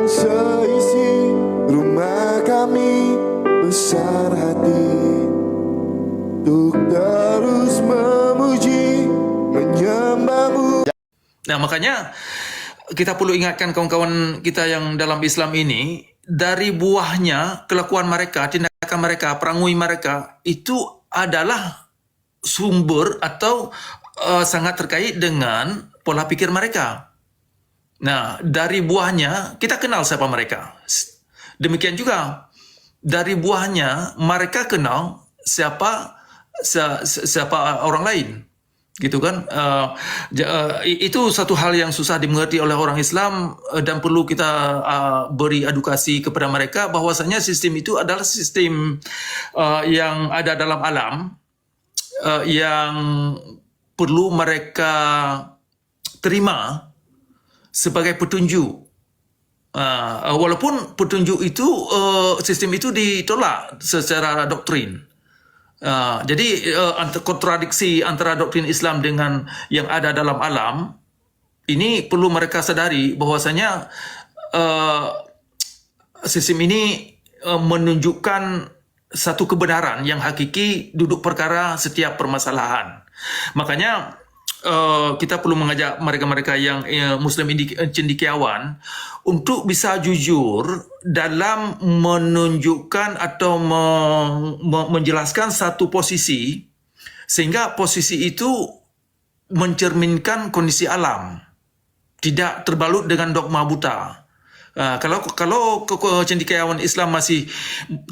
seisi rumah kami besar hati untuk terus memuji menyembahmu. Nah, makanya kita perlu ingatkan kawan-kawan kita yang dalam Islam ini, dari buahnya kelakuan mereka, tindakan mereka, perangui mereka itu adalah sumber atau sangat terkait dengan pola pikir mereka. Nah, dari buahnya kita kenal siapa mereka. Demikian juga dari buahnya mereka kenal siapa orang lain. Gitu kan, itu satu hal yang susah dimengerti oleh orang Islam, dan perlu kita beri edukasi kepada mereka bahwasanya sistem itu adalah sistem yang ada dalam alam, yang perlu mereka terima sebagai petunjuk, walaupun petunjuk itu sistem itu ditolak secara doktrin. Jadi kontradiksi antara doktrin Islam dengan yang ada dalam alam ini perlu mereka sadari bahwasanya sistem ini menunjukkan satu kebenaran yang hakiki duduk perkara setiap permasalahan. Makanya kita perlu mengajak mereka-mereka yang Muslim cendekiawan untuk bisa jujur dalam menunjukkan atau menjelaskan satu posisi, sehingga posisi itu mencerminkan kondisi alam, tidak terbalut dengan dogma buta. Kalau cendekiawan Islam masih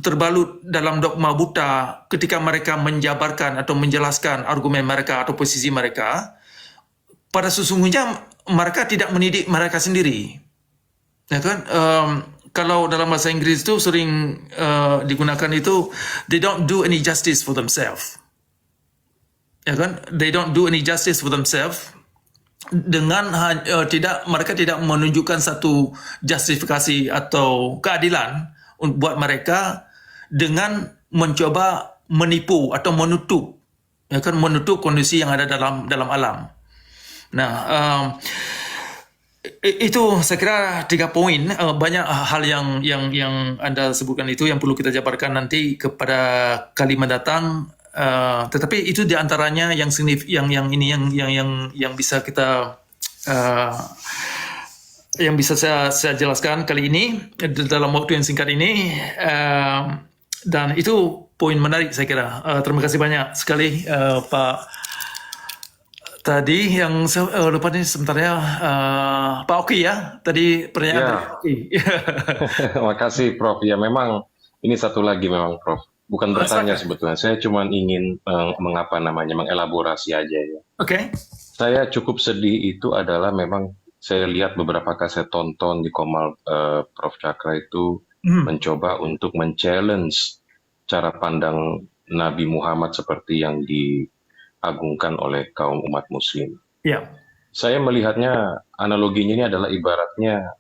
terbalut dalam dogma buta ketika mereka menjabarkan atau menjelaskan argumen mereka atau posisi mereka, pada sesungguhnya mereka tidak mendidik mereka sendiri. Ya kan? Kalau dalam bahasa Inggris itu sering digunakan itu, they don't do any justice for themselves. Ya kan? They don't do any justice for themselves. Dengan mereka tidak menunjukkan satu justifikasi atau keadilan buat mereka dengan mencoba menipu atau menutup, ya kan, menutup kondisi yang ada dalam alam. Nah, itu saya kira 3 poin. Banyak hal yang Anda sebutkan itu yang perlu kita jabarkan nanti kepada kali mendatang. Tetapi itu diantaranya yang bisa kita yang bisa saya jelaskan kali ini dalam waktu yang singkat ini, dan itu poin menarik saya kira. Terima kasih banyak sekali Pak. Tadi yang saya lupa nih sebentar ya, Pak Oki ya, tadi pertanyaan dari Pak Oki. Terima kasih Prof. Ya memang ini satu lagi memang Prof. Bukan bertanya sebetulnya, saya cuma ingin mengelaborasi aja ya. Oke. Saya cukup sedih itu adalah memang saya lihat beberapa kali saya tonton di Komal Prof. Cakra itu mencoba untuk men-challenge cara pandang Nabi Muhammad seperti yang diagungkan oleh kaum umat muslim. Yeah. Saya melihatnya analoginya ini adalah ibaratnya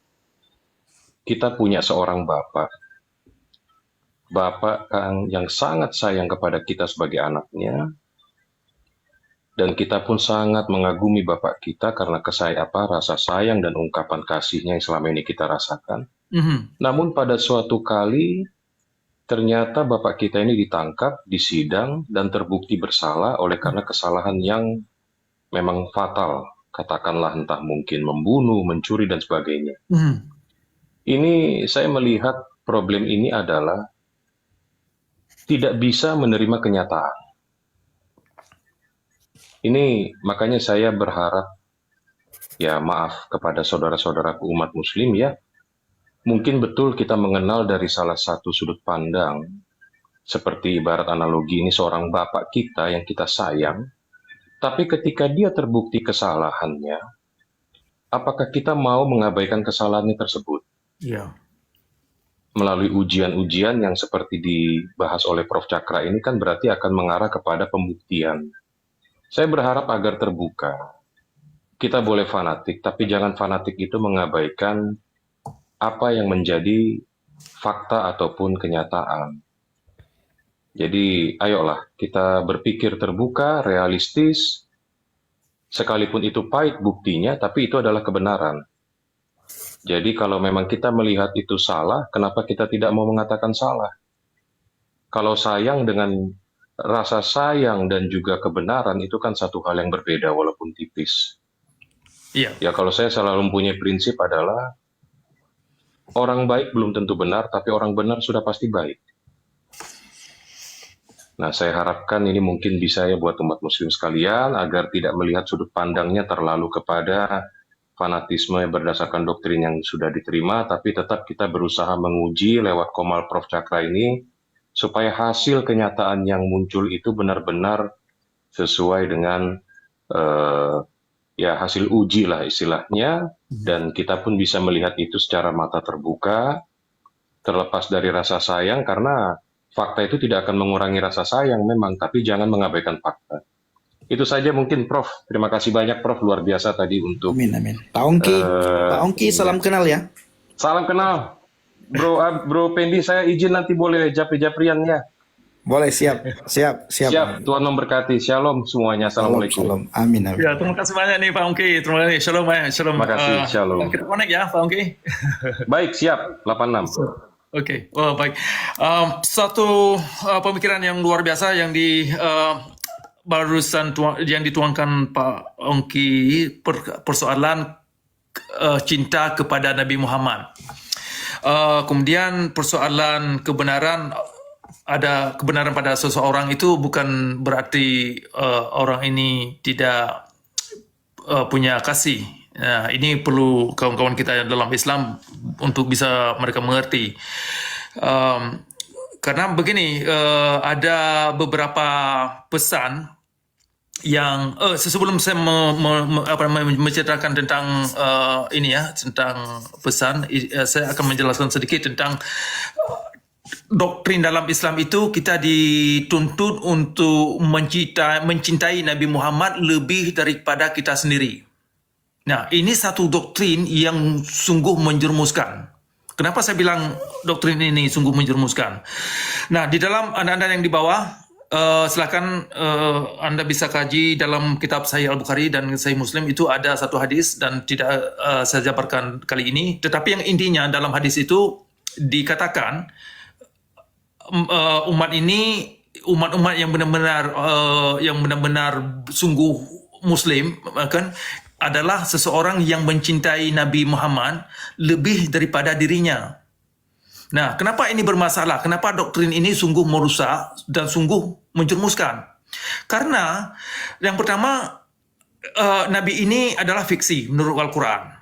kita punya seorang bapak yang sangat sayang kepada kita sebagai anaknya, dan kita pun sangat mengagumi bapak kita karena rasa sayang dan ungkapan kasihnya yang selama ini kita rasakan. Namun pada suatu kali ternyata bapak kita ini ditangkap, disidang, dan terbukti bersalah oleh karena kesalahan yang memang fatal. Katakanlah entah mungkin membunuh, mencuri, dan sebagainya. Ini saya melihat problem ini adalah tidak bisa menerima kenyataan. Ini makanya saya berharap, ya maaf kepada saudara-saudaraku umat muslim ya, mungkin betul kita mengenal dari salah satu sudut pandang, seperti ibarat analogi ini seorang bapak kita yang kita sayang, tapi ketika dia terbukti kesalahannya, apakah kita mau mengabaikan kesalahannya tersebut? Iya. Melalui ujian-ujian yang seperti dibahas oleh Prof. Cakra ini kan berarti akan mengarah kepada pembuktian. Saya berharap agar terbuka. Kita boleh fanatik, tapi jangan fanatik itu mengabaikan apa yang menjadi fakta ataupun kenyataan. Jadi ayolah kita berpikir terbuka, realistis, sekalipun itu pahit buktinya, tapi itu adalah kebenaran. Jadi kalau memang kita melihat itu salah, kenapa kita tidak mau mengatakan salah? Kalau sayang dengan rasa sayang dan juga kebenaran itu kan satu hal yang berbeda walaupun tipis. Iya. Ya kalau saya selalu mempunyai prinsip adalah orang baik belum tentu benar, tapi orang benar sudah pasti baik. Nah, saya harapkan ini mungkin bisa ya buat umat muslim sekalian agar tidak melihat sudut pandangnya terlalu kepada fanatisme berdasarkan doktrin yang sudah diterima, tapi tetap kita berusaha menguji lewat Komal Prof Cakra ini supaya hasil kenyataan yang muncul itu benar-benar sesuai dengan ya hasil uji lah istilahnya, dan kita pun bisa melihat itu secara mata terbuka, terlepas dari rasa sayang, karena fakta itu tidak akan mengurangi rasa sayang memang, tapi jangan mengabaikan fakta. Itu saja mungkin Prof. Terima kasih banyak Prof. Luar biasa tadi untuk Amin, amin. Pak Ongki, salam kenal ya. salam kenal. Bro Pendi, saya izin nanti boleh japri-japriannya. Boleh, siap. Siap, Tuhan memberkati. Shalom semuanya. Assalamualaikum. Shalom. Amin, amin. Ya, terima kasih banyak nih Pak Ongki. Terima kasih. Shalom, shalom. Terima kasih, shalom. Kita connect ya Pak Ongki. Baik, siap. 86. Oke, baik. Satu pemikiran yang luar biasa yang barusan yang dituangkan Pak Ongki, persoalan cinta kepada Nabi Muhammad. Kemudian persoalan kebenaran, ada kebenaran pada seseorang itu bukan berarti orang ini tidak punya kasih. Nah, ini perlu kawan-kawan kita dalam Islam untuk bisa mereka mengerti. Karena begini, ada beberapa pesan yang sebelum saya menceritakan tentang ini ya, tentang pesan, saya akan menjelaskan sedikit tentang doktrin dalam Islam itu kita dituntut untuk mencintai Nabi Muhammad lebih daripada kita sendiri. Nah, ini satu doktrin yang sungguh menjerumuskan. Kenapa saya bilang doktrin ini sungguh menjerumuskan? Nah, di dalam anda yang di bawah, silakan Anda bisa kaji dalam kitab Sahih Al-Bukhari dan Sahih Muslim, itu ada satu hadis dan tidak saya jabarkan kali ini. Tetapi yang intinya dalam hadis itu dikatakan umat-umat yang benar-benar sungguh Muslim kan adalah seseorang yang mencintai Nabi Muhammad lebih daripada dirinya. Nah, kenapa ini bermasalah? Kenapa doktrin ini sungguh merusak dan sungguh menjerumuskan? Karena yang pertama, Nabi ini adalah fiksi menurut Al-Quran.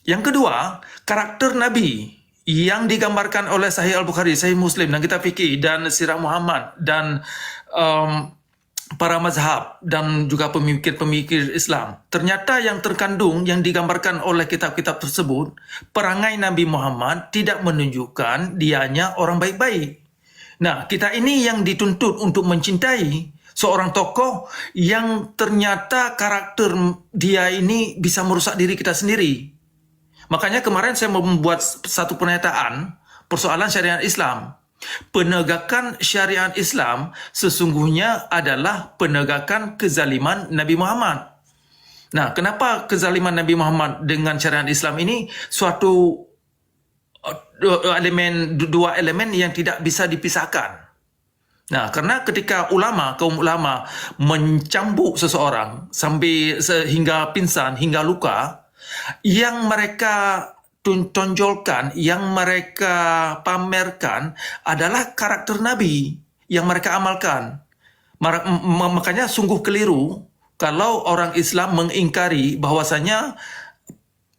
Yang kedua, karakter Nabi yang digambarkan oleh Sahih Al-Bukhari, Sahih Muslim, dan kitab fikih, dan Sirah Muhammad, dan para mazhab, dan juga pemikir-pemikir Islam. Ternyata yang terkandung, yang digambarkan oleh kitab-kitab tersebut, perangai Nabi Muhammad tidak menunjukkan dianya orang baik-baik. Nah, kita ini yang dituntut untuk mencintai seorang tokoh yang ternyata karakter dia ini bisa merusak diri kita sendiri. Makanya kemarin saya membuat satu pernyataan persoalan syariat Islam. Penegakan syariat Islam sesungguhnya adalah penegakan kezaliman Nabi Muhammad. Nah, kenapa kezaliman Nabi Muhammad dengan syariat Islam ini suatu dua elemen yang tidak bisa dipisahkan. Nah, karena ketika kaum ulama mencambuk seseorang sampai sehingga pingsan, hingga luka, yang mereka tonjolkan, yang mereka pamerkan adalah karakter Nabi yang mereka amalkan. Makanya sungguh keliru kalau orang Islam mengingkari bahwasanya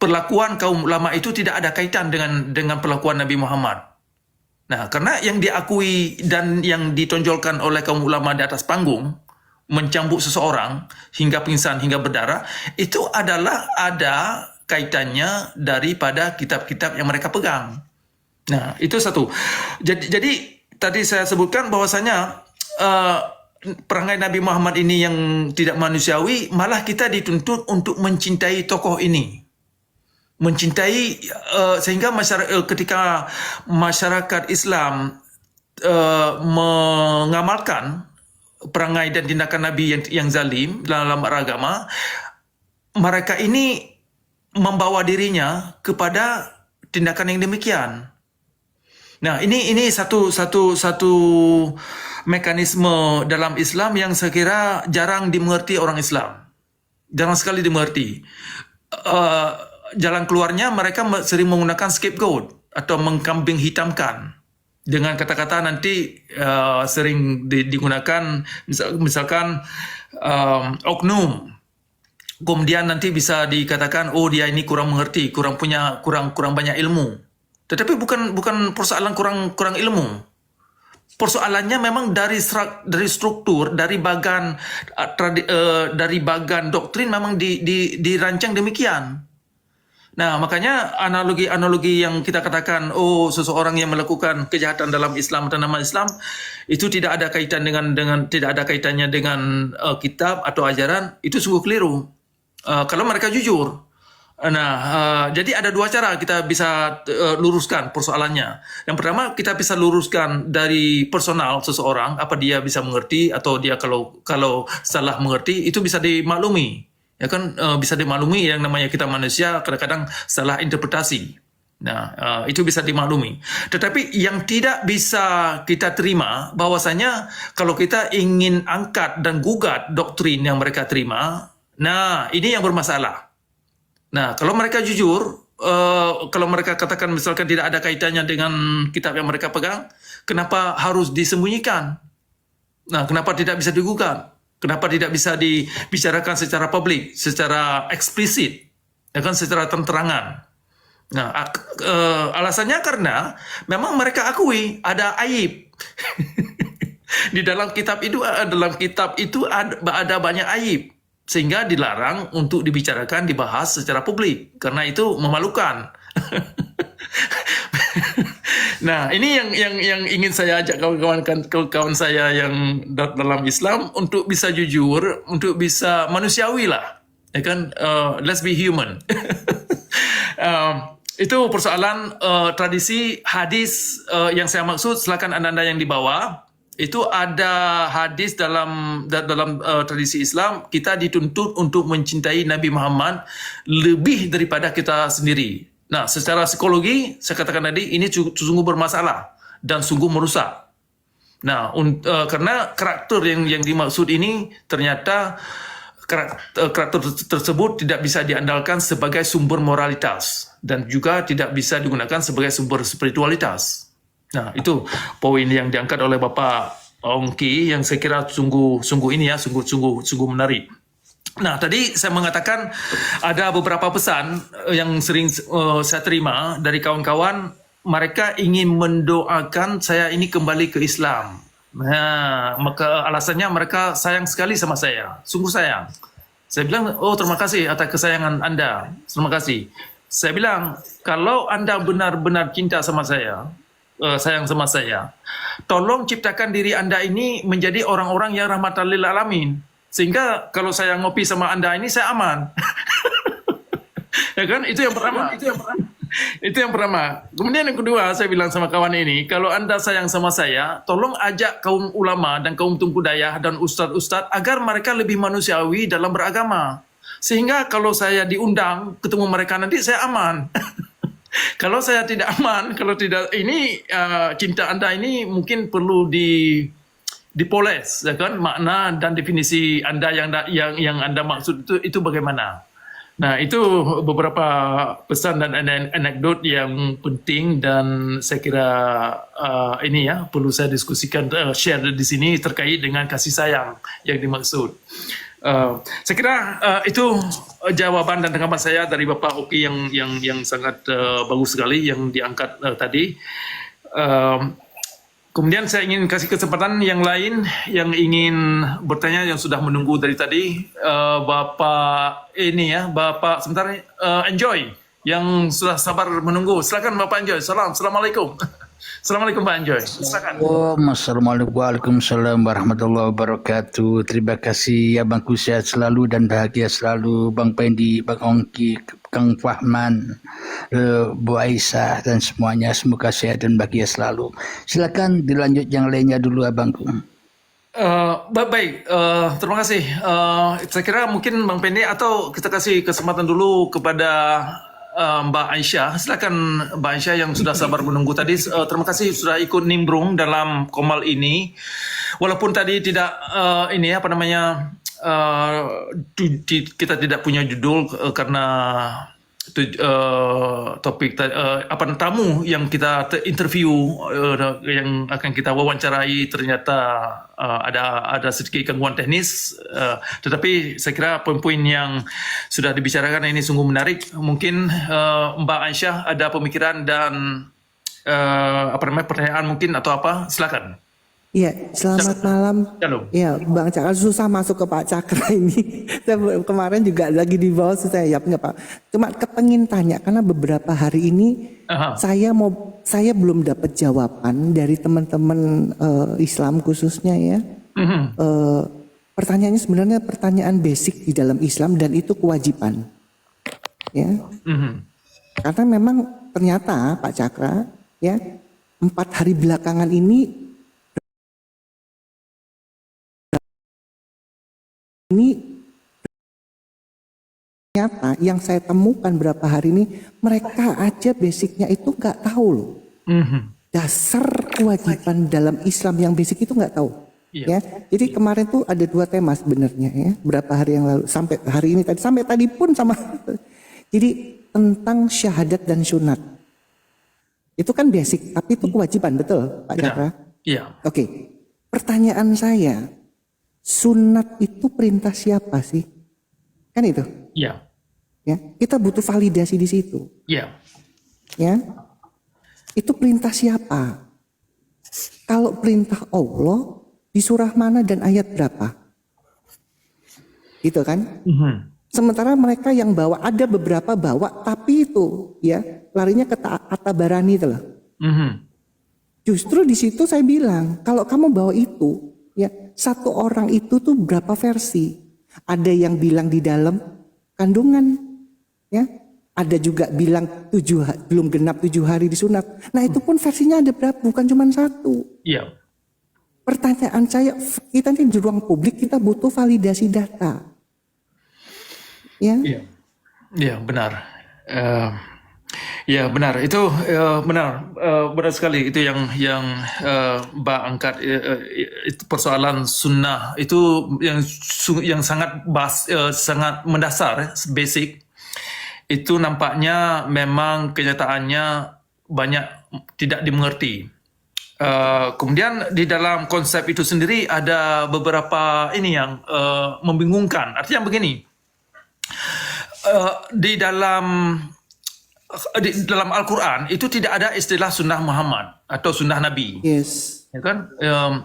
perlakuan kaum ulama itu tidak ada kaitan dengan perlakuan Nabi Muhammad. Nah, karena yang diakui dan yang ditonjolkan oleh kaum ulama di atas panggung, mencambuk seseorang hingga pingsan, hingga berdarah, itu adalah ada kaitannya daripada kitab-kitab yang mereka pegang. Nah, itu satu. Jadi tadi saya sebutkan bahwasanya perangai Nabi Muhammad ini yang tidak manusiawi, malah kita dituntut untuk mencintai tokoh ini. Mencintai sehingga ketika masyarakat Islam mengamalkan perangai dan tindakan Nabi yang zalim dalam agama, mereka ini membawa dirinya kepada tindakan yang demikian. Nah, ini satu mekanisme dalam Islam yang saya kira jarang dimengerti orang Islam. Jarang sekali dimengerti. Jalan keluarnya mereka sering menggunakan scapegoat atau mengkambing hitamkan dengan kata-kata nanti sering digunakan misalkan oknum. Kemudian nanti bisa dikatakan, oh dia ini kurang mengerti, kurang banyak ilmu. Tetapi bukan persoalan kurang ilmu. Persoalannya memang dari struktur, dari bagan doktrin memang dirancang demikian. Nah, makanya analogi yang kita katakan, oh seseorang yang melakukan kejahatan dalam Islam atau nama Islam itu tidak ada kaitan tidak ada kaitannya dengan kitab atau ajaran, itu sungguh keliru. Kalau mereka jujur. Nah, jadi ada dua cara kita bisa luruskan persoalannya. Yang pertama, kita bisa luruskan dari personal seseorang, apa dia bisa mengerti atau dia kalau salah mengerti itu bisa dimaklumi. Ya kan, bisa dimaklumi, yang namanya kita manusia kadang-kadang salah interpretasi. Nah, itu bisa dimaklumi. Tetapi yang tidak bisa kita terima bahwasanya kalau kita ingin angkat dan gugat doktrin yang mereka terima, nah ini yang bermasalah. Nah, kalau mereka jujur, kalau mereka katakan misalkan tidak ada kaitannya dengan kitab yang mereka pegang, kenapa harus disembunyikan? Nah, kenapa tidak bisa digugat? Kenapa tidak bisa dibicarakan secara publik, secara eksplisit, ya kan, secara terang-terangan? Nah, alasannya karena memang mereka akui ada aib. Di dalam kitab itu ada banyak aib. Sehingga dilarang untuk dibicarakan, dibahas secara publik. Karena itu memalukan. Nah, ini yang ingin saya ajak kawan-kawan saya yang dalam Islam untuk bisa jujur, untuk bisa manusiawi lah. Ya kan? Let's be human. Itu persoalan tradisi hadis yang saya maksud, silakan anda-anda yang di bawah. Itu ada hadis dalam tradisi Islam, kita dituntut untuk mencintai Nabi Muhammad lebih daripada kita sendiri. Nah, secara psikologi, saya katakan tadi, ini sungguh bermasalah dan sungguh merusak. Nah, karena karakter yang dimaksud ini ternyata karakter tersebut tidak bisa diandalkan sebagai sumber moralitas dan juga tidak bisa digunakan sebagai sumber spiritualitas. Nah, itu poin yang diangkat oleh Bapak Ongki yang saya kira sungguh menarik. Nah, tadi saya mengatakan ada beberapa pesan yang sering saya terima dari kawan-kawan, mereka ingin mendoakan saya ini kembali ke Islam. Nah, maka alasannya mereka sayang sekali sama saya, sungguh sayang. Saya bilang, oh terima kasih atas kesayangan Anda, terima kasih. Saya bilang, kalau Anda benar-benar cinta sama saya, sayang sama saya, tolong ciptakan diri Anda ini menjadi orang-orang yang rahmatan lil alamin, sehingga kalau saya ngopi sama Anda ini saya aman. Ya kan, itu yang pertama. Itu yang pertama. Kemudian yang kedua, saya bilang sama kawan ini, kalau Anda sayang sama saya, tolong ajak kaum ulama dan kaum Tunku Dayah dan ustadz-ustadz agar mereka lebih manusiawi dalam beragama, sehingga kalau saya diundang ketemu mereka nanti saya aman. Kalau saya tidak aman, kalau tidak ini cinta Anda ini mungkin perlu dipoles, ya kan, makna dan definisi Anda yang Anda maksud itu bagaimana. Nah, itu beberapa pesan dan anekdot yang penting dan saya kira ini ya perlu saya diskusikan, share di sini terkait dengan kasih sayang yang dimaksud. Saya kira itu jawaban dan tanggapan saya dari Bapak Oki yang sangat bagus sekali yang diangkat tadi. Kemudian saya ingin kasih kesempatan yang lain yang ingin bertanya, yang sudah menunggu dari tadi. Bapak ini ya, Bapak sebentar, Enjoy yang sudah sabar menunggu. Silakan Bapak Enjoy. Assalamualaikum. Assalamualaikum Pak Enjoy. Silakan. Assalamualaikum Waalaikumsalam warahmatullahi wabarakatuh. Terima kasih Abangku, sehat selalu dan bahagia selalu. Bang Pendi, Bang Ongki, Kang Fahman, Bu Aisyah dan semuanya, semoga sehat dan bahagia selalu. Silakan dilanjut yang lainnya dulu Abangku. Baik, terima kasih. Saya kira mungkin Bang Pendi atau kita kasih kesempatan dulu kepada Mbak Aisyah. Silakan Mbak Aisyah yang sudah sabar menunggu tadi. Terima kasih sudah ikut nimbrung dalam Komal ini. Walaupun tadi tidak kita tidak punya judul karena topik tamu yang kita interview yang akan kita wawancarai ternyata ada sedikit gangguan teknis, tetapi saya kira poin-poin yang sudah dibicarakan ini sungguh menarik. Mungkin Mbak Aisyah ada pemikiran dan pertanyaan mungkin atau apa, silakan. Iya, selamat malam. Shalom. Ya, Bang Cakra, susah masuk ke Pak Cakra ini. Saya kemarin juga lagi di bawah, susah ya, Pak. Cuma kepengin tanya karena beberapa hari ini saya belum dapat jawaban dari teman-teman Islam khususnya ya. Pertanyaannya sebenarnya pertanyaan basic di dalam Islam dan itu kewajiban. Ya. Karena memang ternyata Pak Cakra ya 4 hari belakangan ini ternyata yang saya temukan berapa hari ini mereka aja basicnya itu nggak tahu loh. Dasar kewajiban dalam Islam yang basic itu nggak tahu. Iya. Ya, jadi kemarin tuh ada 2 tema sebenarnya ya, berapa hari yang lalu sampai hari ini sampai tadi pun sama. Jadi tentang syahadat dan sunat. Itu kan basic, tapi itu kewajiban, betul Pak Cakra? Iya. Oke, pertanyaan saya, sunat itu perintah siapa sih? Kan itu? Iya. Ya, kita butuh validasi di situ. Iya. Ya, itu perintah siapa? Kalau perintah Allah di surah mana dan ayat berapa? Gitu kan? Sementara mereka yang bawa, ada beberapa bawa, tapi itu ya larinya ke At-Tabarani itu loh. Justru di situ saya bilang, kalau kamu bawa itu, ya satu orang itu tuh berapa versi? Ada yang bilang di dalam kandungan, ya. Ada juga bilang belum genap 7 hari disunat. Nah itu pun versinya ada berapa? Bukan cuma 1. Iya. Pertanyaan saya, kita di ruang publik kita butuh validasi data. Ya. Iya, ya benar. Ya benar, itu benar, benar sekali itu yang Mbak angkat, itu persoalan sunnah itu yang sangat sangat mendasar, basic. Itu nampaknya memang kenyataannya banyak tidak dimengerti. Kemudian di dalam konsep itu sendiri ada beberapa ini yang membingungkan. Artinya begini. Di dalam Al-Quran itu tidak ada istilah sunnah Muhammad atau sunnah Nabi. Yes. Ya kan?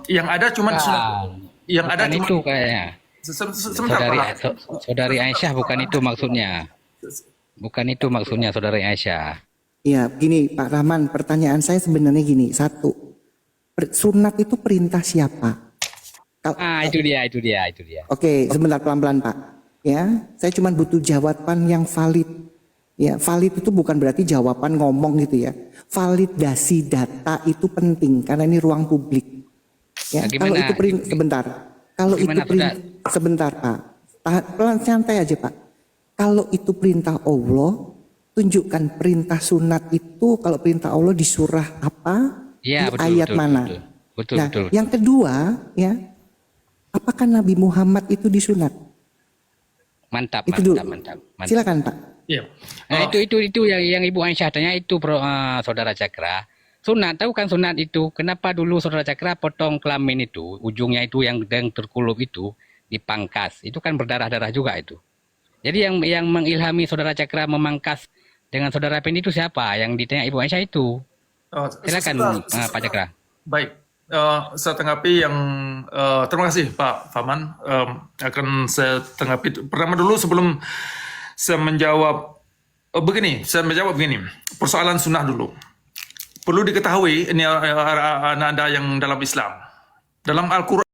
Yang ada cuma sunnah. Yang ada cuma itu kayaknya. Saudari Aisyah bukan itu maksudnya. Bukan itu maksudnya Saudari Aisyah. Ya, begini Pak Rahman, pertanyaan saya sebenarnya gini. 1, sunat itu perintah siapa? Itu dia. Oke, sebentar pelan-pelan Pak. Ya, saya cuma butuh jawaban yang valid. Ya, valid itu bukan berarti jawaban ngomong gitu ya. Validasi data itu penting karena ini ruang publik. Ya, kalau itu sebentar. Kalau itu sebentar Pak. Pelan santai aja Pak. Kalau itu perintah Allah, tunjukkan perintah sunat itu kalau perintah Allah di surah apa? Ya, di ayat mana? Betul. Yang kedua, ya. Apakah Nabi Muhammad itu disunat? Mantap. Silakan Pak. Iya. Nah, itu yang Ibu Aisyah tanya itu Saudara Cakra. Sunat, tahu kan sunat itu? Kenapa dulu Saudara Cakra potong kelamin itu, ujungnya itu yang terkulup itu dipangkas. Itu kan berdarah-darah juga itu. Jadi yang mengilhami Saudara Cakra memangkas dengan Saudara Pendi itu siapa? Yang ditanya Ibu Aisyah itu. Silakan Pak Cakra. Baik. Saya tanggapi yang terima kasih Pak Faman, akan saya tanggapi pertama dulu sebelum saya menjawab begini, persoalan sunnah dulu. Perlu diketahui ini Anda yang dalam Islam, dalam Al-Quran